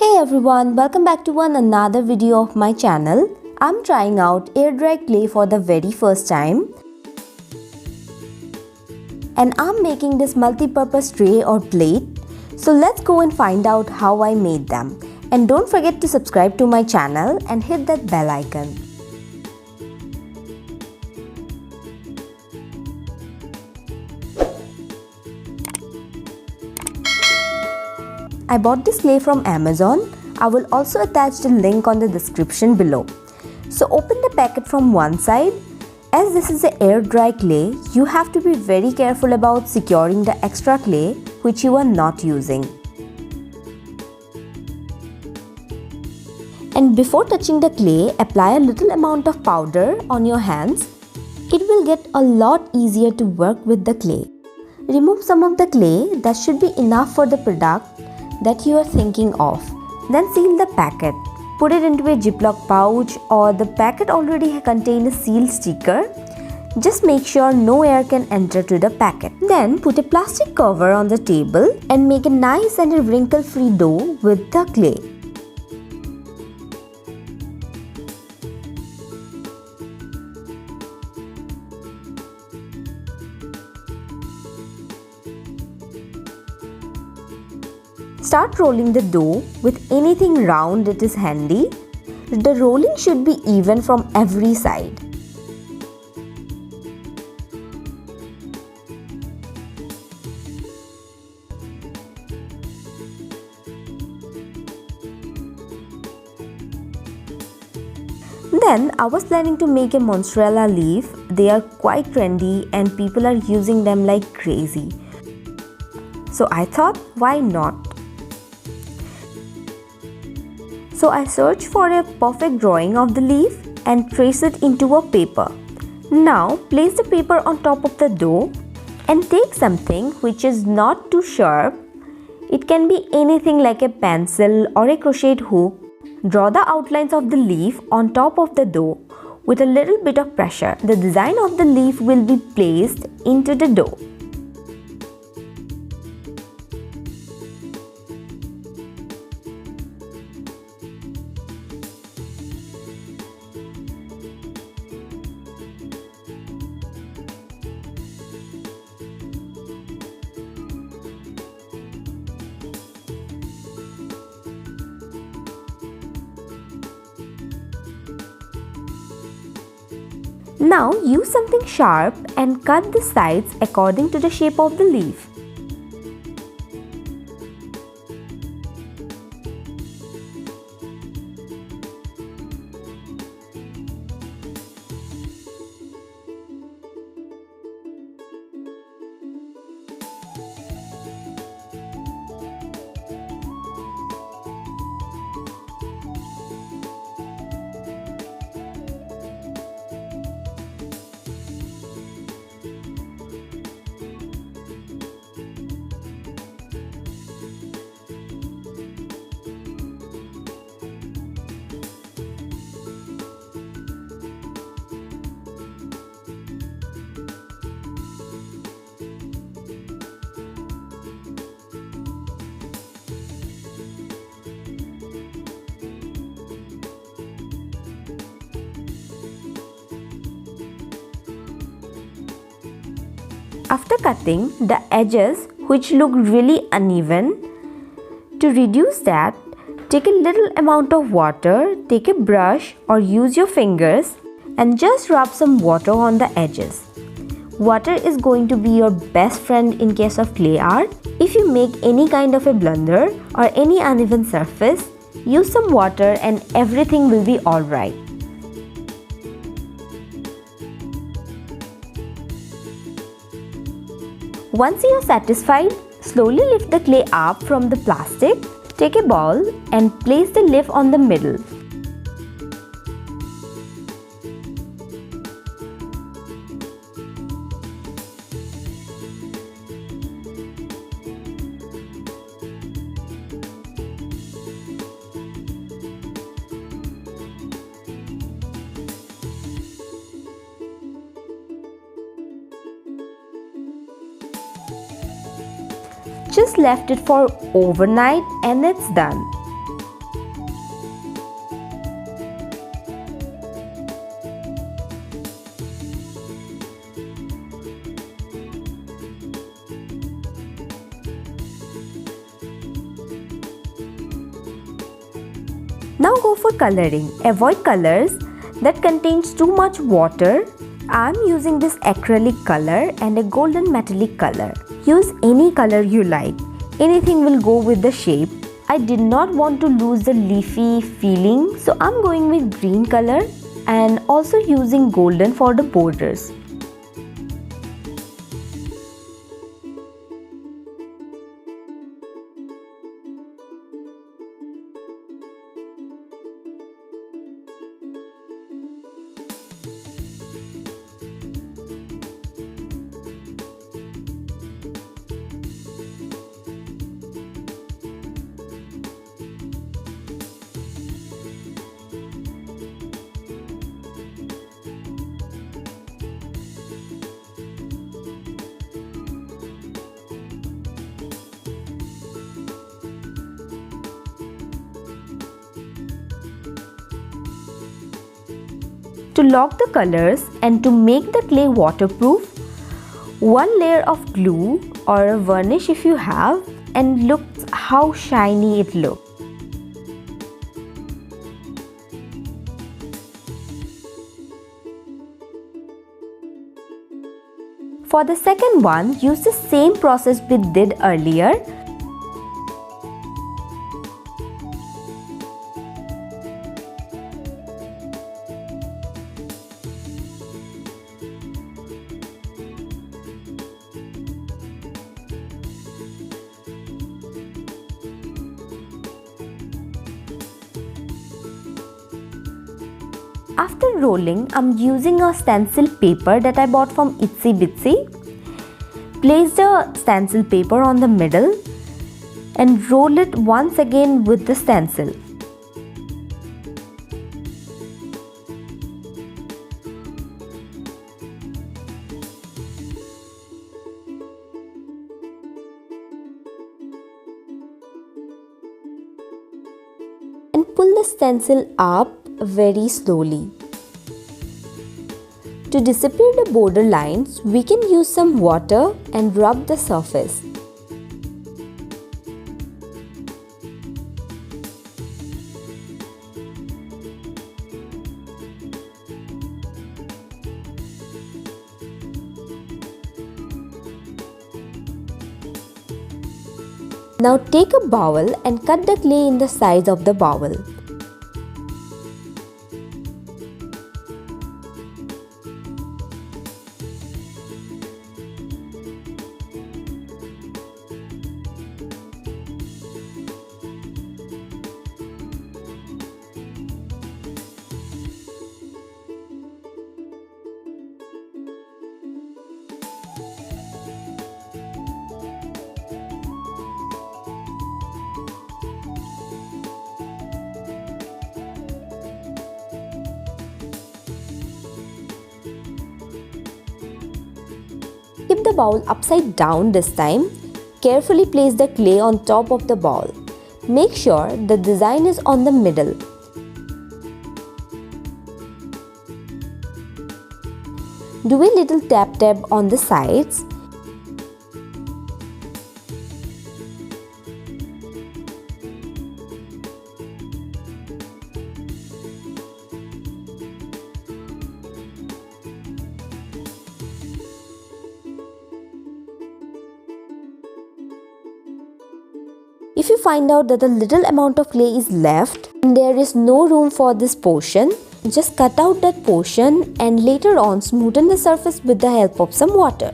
Hey everyone, welcome back to another video of my channel. I'm trying out air dry clay for the very first time. And I'm making this multi-purpose tray or plate. So let's go and find out how I made them. And don't forget to subscribe to my channel and hit that bell icon. I bought this clay from Amazon. I will also attach the link on the description below. So open the packet from one side. As this is a air dry clay, you have to be very careful about securing the extra clay which you are not using. And before touching the clay, apply a little amount of powder on your hands. It will get a lot easier to work with the clay. Remove some of the clay. That should be enough for the product that you are thinking of. Then seal the packet. Put it into a Ziploc pouch, or the packet already contains a seal sticker. Just make sure no air can enter to the packet. Then put a plastic cover on the table and make a nice and a wrinkle-free dough with the clay. Start rolling the dough with anything round that is handy. The rolling should be even from every side. Then I was planning to make a mozzarella leaf. They are quite trendy and people are using them like crazy. So I thought, why not? So I searched for a perfect drawing of the leaf and trace it into a paper. Now place the paper on top of the dough and take something which is not too sharp. It can be anything like a pencil or a crochet hook. Draw the outlines of the leaf on top of the dough with a little bit of pressure. The design of the leaf will be placed into the dough. Now use something sharp and cut the sides according to the shape of the leaf. After cutting the edges which look really uneven, to reduce that, take a little amount of water, take a brush or use your fingers and just rub some water on the edges. Water is going to be your best friend in case of clay art. If you make any kind of a blunder or any uneven surface, use some water and everything will be alright. Once you are satisfied, slowly lift the clay up from the plastic. Take a ball and place the leaf on the middle. Just left it for overnight and it's done. Now go for coloring. Avoid colors that contains too much water. I am using this acrylic color and a golden metallic color. Use any color you like. Anything will go with the shape. I did not want to lose the leafy feeling, so I'm going with green color and also using golden for the borders. To lock the colors and to make the clay waterproof, one layer of glue or a varnish if you have, and look how shiny it looks. For the second one, use the same process we did earlier. After rolling, I'm using a stencil paper that I bought from Itsy Bitsy. Place the stencil paper on the middle and roll it once again with the stencil. And pull the stencil up very slowly. To disappear the border lines, we can use some water and rub the surface. Now take a bowl and cut the clay in the size of the bowl. Keep the bowl upside down this time. Carefully place the clay on top of the bowl. Make sure the design is on the middle. Do a little tap on the sides. If you find out that a little amount of clay is left and there is no room for this portion, just cut out that portion and later on smoothen the surface with the help of some water.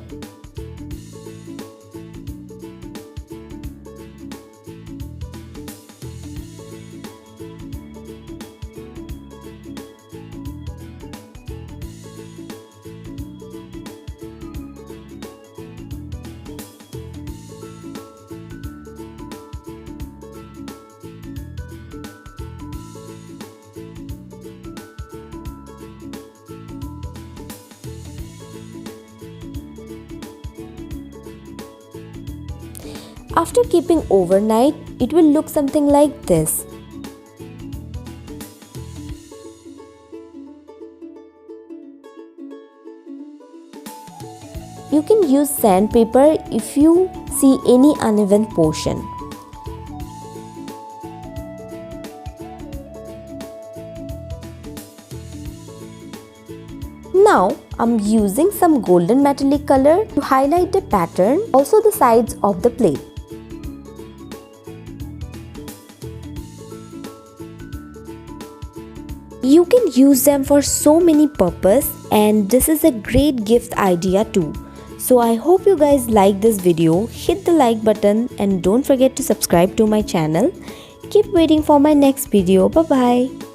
After keeping overnight, it will look something like this. You can use sandpaper if you see any uneven portion. Now I'm using some golden metallic color to highlight the pattern, also the sides of the plate. You can use them for so many purposes, and this is a great gift idea too. So I hope you guys like this video. Hit the like button and don't forget to subscribe to my channel. Keep waiting for my next video. Bye bye.